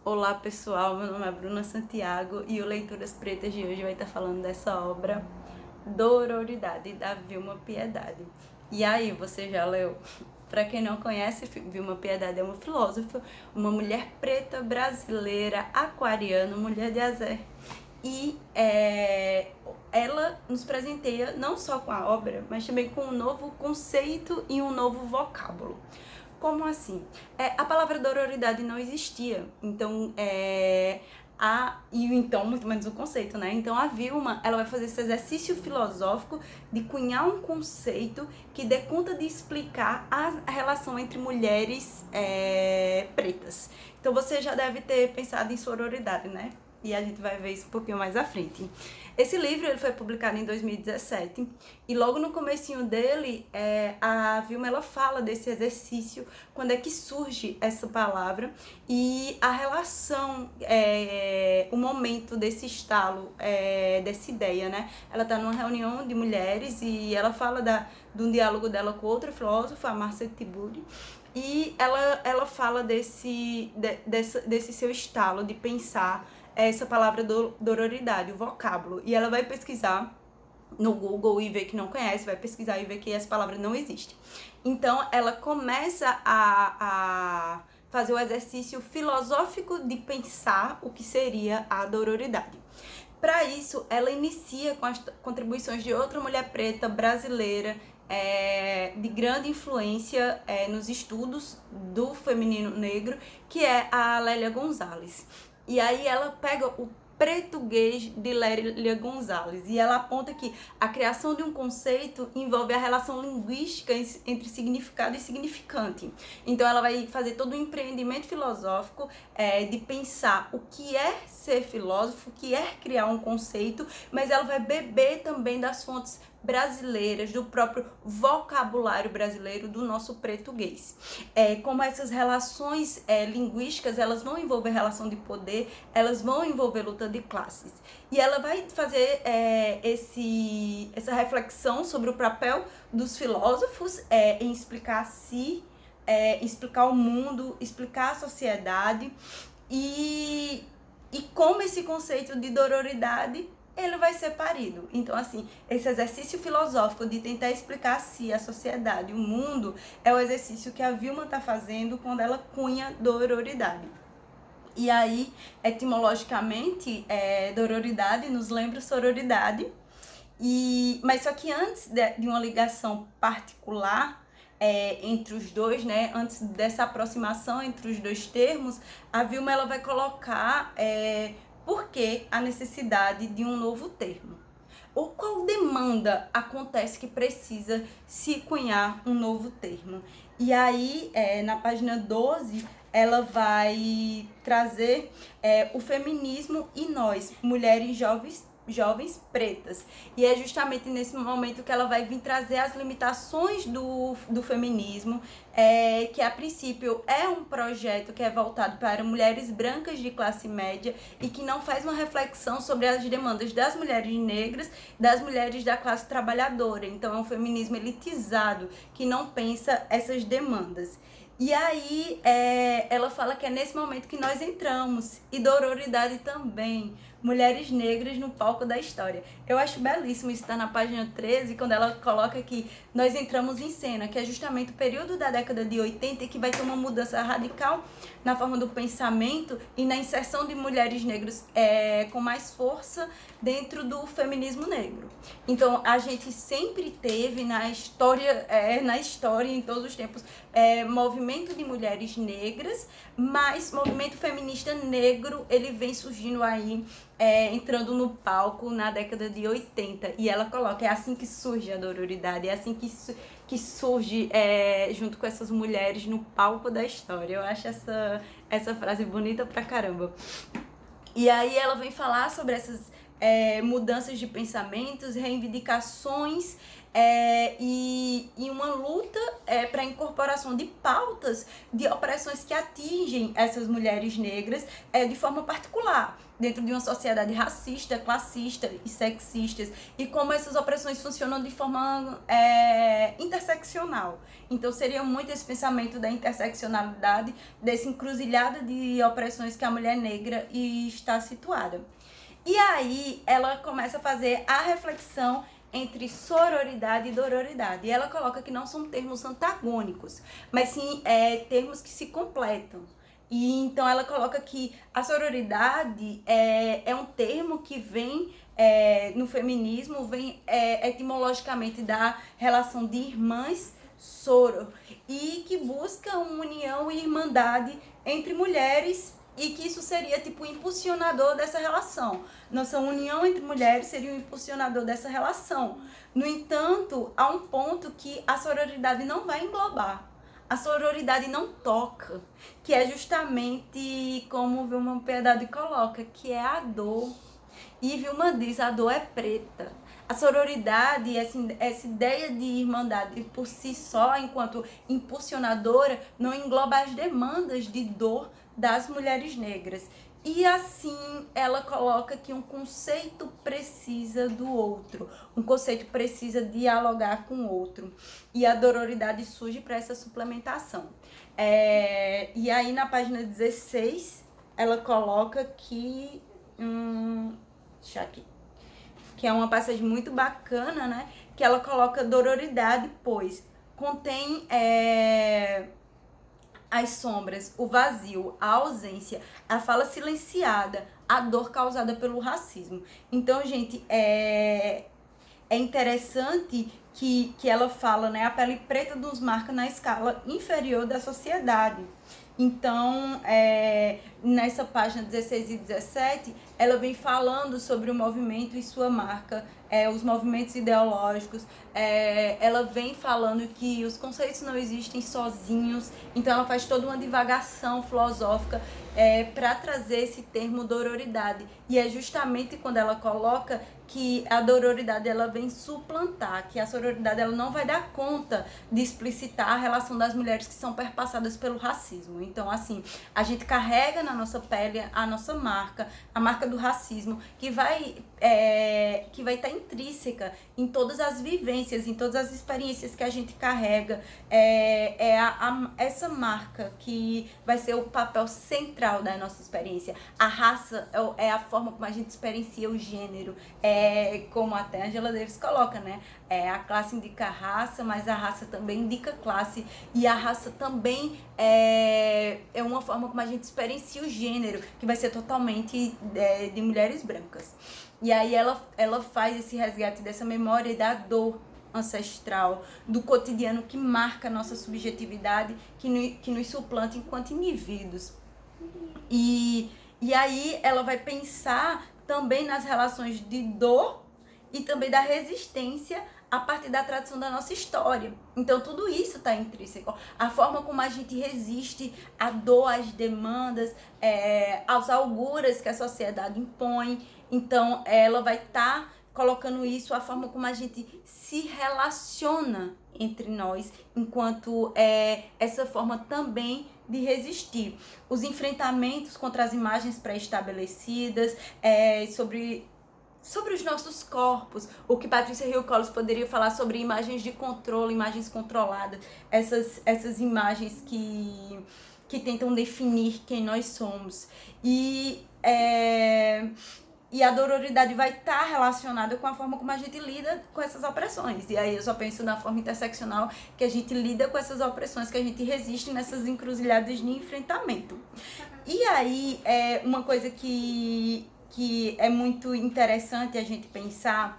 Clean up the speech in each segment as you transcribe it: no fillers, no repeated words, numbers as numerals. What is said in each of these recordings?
Olá pessoal, meu nome é Bruna Santiago e o Leituras Pretas de hoje vai estar falando dessa obra Dororidade, da Vilma Piedade. E aí, você já leu? Para quem não conhece, Vilma Piedade é uma filósofa, uma mulher preta brasileira, aquariana, mulher de Azé. E ela nos presenteia não só com a obra, mas também com um novo conceito e um novo vocábulo. Como assim? A palavra dororidade não existia, então então muito menos o conceito, né? Então a Vilma, ela vai fazer esse exercício filosófico de cunhar um conceito que dê conta de explicar a relação entre mulheres pretas. Então você já deve ter pensado em sororidade, né? E a gente vai ver isso um pouquinho mais à frente. Esse livro ele foi publicado em 2017 e logo no comecinho dele, a Vilma ela fala desse exercício, quando é que surge essa palavra e a relação, o momento desse estalo, dessa ideia, né? Ela está numa reunião de mulheres e ela fala de um diálogo dela com outra filósofa, a Marcia Tiburi, e ela fala desse seu estalo de pensar essa palavra dororidade, o vocábulo, e ela vai pesquisar no Google e ver que não conhece, vai pesquisar e ver que essa palavra não existe. Então ela começa a fazer o exercício filosófico de pensar o que seria a dororidade. Para isso, ela inicia com as contribuições de outra mulher preta brasileira, de grande influência nos estudos do feminino negro, que é a Lélia Gonzalez. E aí ela pega o português de Lélia Gonzalez e ela aponta que a criação de um conceito envolve a relação linguística entre significado e significante. Então ela vai fazer todo um empreendimento filosófico de pensar o que é ser filósofo, o que é criar um conceito, mas ela vai beber também das fontes brasileiras, do próprio vocabulário brasileiro, do nosso português. Como essas relações linguísticas, elas vão envolver relação de poder, elas vão envolver luta de classes. E ela vai fazer essa reflexão sobre o papel dos filósofos em explicar a si, explicar o mundo, explicar a sociedade e como esse conceito de dororidade ele vai ser parido. Então, assim, esse exercício filosófico de tentar explicar a si, a sociedade, o mundo, é o exercício que a Vilma está fazendo quando ela cunha dororidade. E aí, etimologicamente, dororidade nos lembra sororidade, mas só que antes de uma ligação particular entre os dois, né, antes dessa aproximação entre os dois termos, a Vilma ela vai colocar por que a necessidade de um novo termo. Ou qual demanda acontece que precisa se cunhar um novo termo. E aí, na página 12, ela vai trazer o feminismo e nós, mulheres jovens pretas. E é justamente nesse momento que ela vai vir trazer as limitações do feminismo, que a princípio é um projeto que é voltado para mulheres brancas de classe média e que não faz uma reflexão sobre as demandas das mulheres negras, das mulheres da classe trabalhadora. Então é um feminismo elitizado que não pensa essas demandas. E aí ela fala que é nesse momento que nós entramos, e dororidade também, mulheres negras no palco da história. Eu acho belíssimo isso, está na página 13, quando ela coloca que nós entramos em cena, que é justamente o período da década de 80 que vai ter uma mudança radical na forma do pensamento e na inserção de mulheres negras com mais força dentro do feminismo negro. Então a gente sempre teve na história, em todos os tempos, movimento de mulheres negras, mas movimento feminista negro ele vem surgindo aí, entrando no palco na década de 80, e ela coloca, é assim que surge a dororidade, é assim que surge junto com essas mulheres no palco da história. Eu acho essa frase bonita pra caramba. E aí ela vem falar sobre essas mudanças de pensamentos, reivindicações e uma luta para a incorporação de pautas de opressões que atingem essas mulheres negras de forma particular, dentro de uma sociedade racista, classista e sexista, e como essas opressões funcionam de forma interseccional. Então seria muito esse pensamento da interseccionalidade, dessa encruzilhada de opressões que a mulher negra está situada. E aí ela começa a fazer a reflexão entre sororidade e dororidade. E ela coloca que não são termos antagônicos, mas sim termos que se completam. E então ela coloca que a sororidade é um termo que vem no feminismo, vem etimologicamente da relação de irmãs soro, e que busca uma união e irmandade entre mulheres, e que isso seria tipo o impulsionador dessa relação. Nossa união entre mulheres seria o impulsionador dessa relação. No entanto, há um ponto que a sororidade não vai englobar. A sororidade não toca, que é justamente como o Vilma Piedade coloca, que é a dor. E Vilma diz, a dor é preta. A sororidade, essa ideia de irmandade por si só, enquanto impulsionadora, não engloba as demandas de dor das mulheres negras. E assim ela coloca que um conceito precisa do outro, um conceito precisa dialogar com o outro. E a dororidade surge para essa suplementação. E aí na página 16 ela coloca que deixa aqui, que é uma passagem muito bacana, né? Que ela coloca dororidade, pois contém as sombras, o vazio, a ausência, a fala silenciada, a dor causada pelo racismo. Então, gente, é interessante que ela fala, né? A pele preta nos marca na escala inferior da sociedade. Então, nessa página 16 e 17, ela vem falando sobre o movimento e sua marca, os movimentos ideológicos. Ela vem falando que os conceitos não existem sozinhos, então ela faz toda uma divagação filosófica para trazer esse termo dororidade. E é justamente quando ela coloca que a dororidade ela vem suplantar, que a sororidade ela não vai dar conta de explicitar a relação das mulheres que são perpassadas pelo racismo. Então, assim, a gente carrega na nossa pele a nossa marca, a marca do racismo, que vai estar intrínseca em todas as vivências, em todas as experiências que a gente carrega. Essa marca que vai ser o papel central da nossa experiência. A raça é a forma como a gente experiencia o gênero, como até a Angela Davis coloca, né? A classe indica a raça, mas a raça também indica classe, e a raça também é uma forma como a gente experiencia o gênero, que vai ser totalmente de mulheres brancas. E aí ela faz esse resgate dessa memória da dor ancestral, do cotidiano que marca a nossa subjetividade, que nos suplanta enquanto indivíduos. E aí ela vai pensar também nas relações de dor e também da resistência a partir da tradição da nossa história. Então tudo isso está intrínseco. A forma como a gente resiste à dor, às demandas, aos auguras que a sociedade impõe. Então ela vai estar colocando isso, a forma como a gente se relaciona entre nós, enquanto essa forma também de resistir. Os enfrentamentos contra as imagens pré-estabelecidas, sobre os nossos corpos, o que Patrícia Hill Collins poderia falar sobre imagens de controle, imagens controladas, essas imagens que tentam definir quem nós somos. E a dororidade vai estar relacionada com a forma como a gente lida com essas opressões. E aí eu só penso na forma interseccional que a gente lida com essas opressões, que a gente resiste nessas encruzilhadas de enfrentamento. E aí, uma coisa que é muito interessante a gente pensar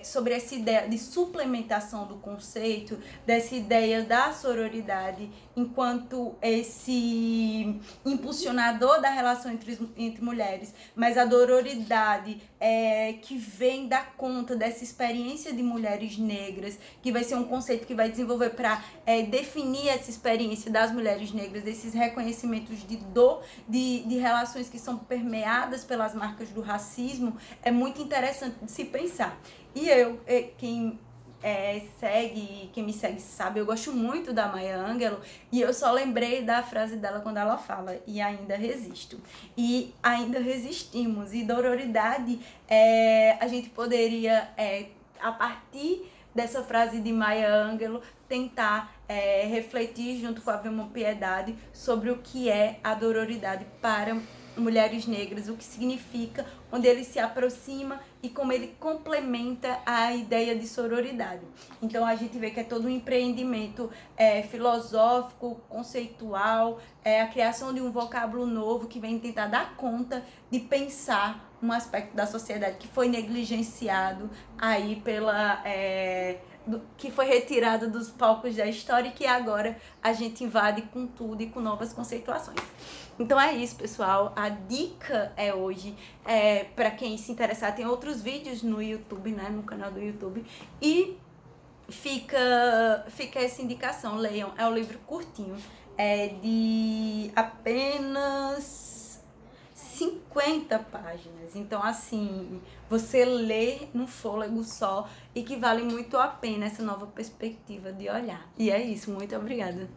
sobre essa ideia de suplementação do conceito, dessa ideia da sororidade enquanto esse impulsionador da relação entre mulheres, mas a dororidade que vem dar conta dessa experiência de mulheres negras, que vai ser um conceito que vai desenvolver para definir essa experiência das mulheres negras, esses reconhecimentos de dor, de relações que são permeadas pelas marcas do racismo, é muito interessante de se pensar. E quem segue, quem me segue sabe, eu gosto muito da Maya Angelou, e eu só lembrei da frase dela quando ela fala, e ainda resisto. E ainda resistimos. E dororidade, a gente poderia, a partir dessa frase de Maya Angelou, tentar refletir junto com a Vilma Piedade sobre o que é a dororidade para mulheres negras, o que significa, onde ele se aproxima e como ele complementa a ideia de sororidade. Então a gente vê que é todo um empreendimento filosófico, conceitual, a criação de um vocábulo novo que vem tentar dar conta de pensar um aspecto da sociedade que foi negligenciado aí que foi retirado dos palcos da história e que agora a gente invade com tudo e com novas conceituações. Então é isso, pessoal. A dica hoje, para quem se interessar, tem outros vídeos no YouTube, né, no canal do YouTube. E fica essa indicação, leiam. É um livro curtinho, de apenas 50 páginas. Então, assim, você lê num fôlego só e que vale muito a pena essa nova perspectiva de olhar. E é isso, muito obrigada.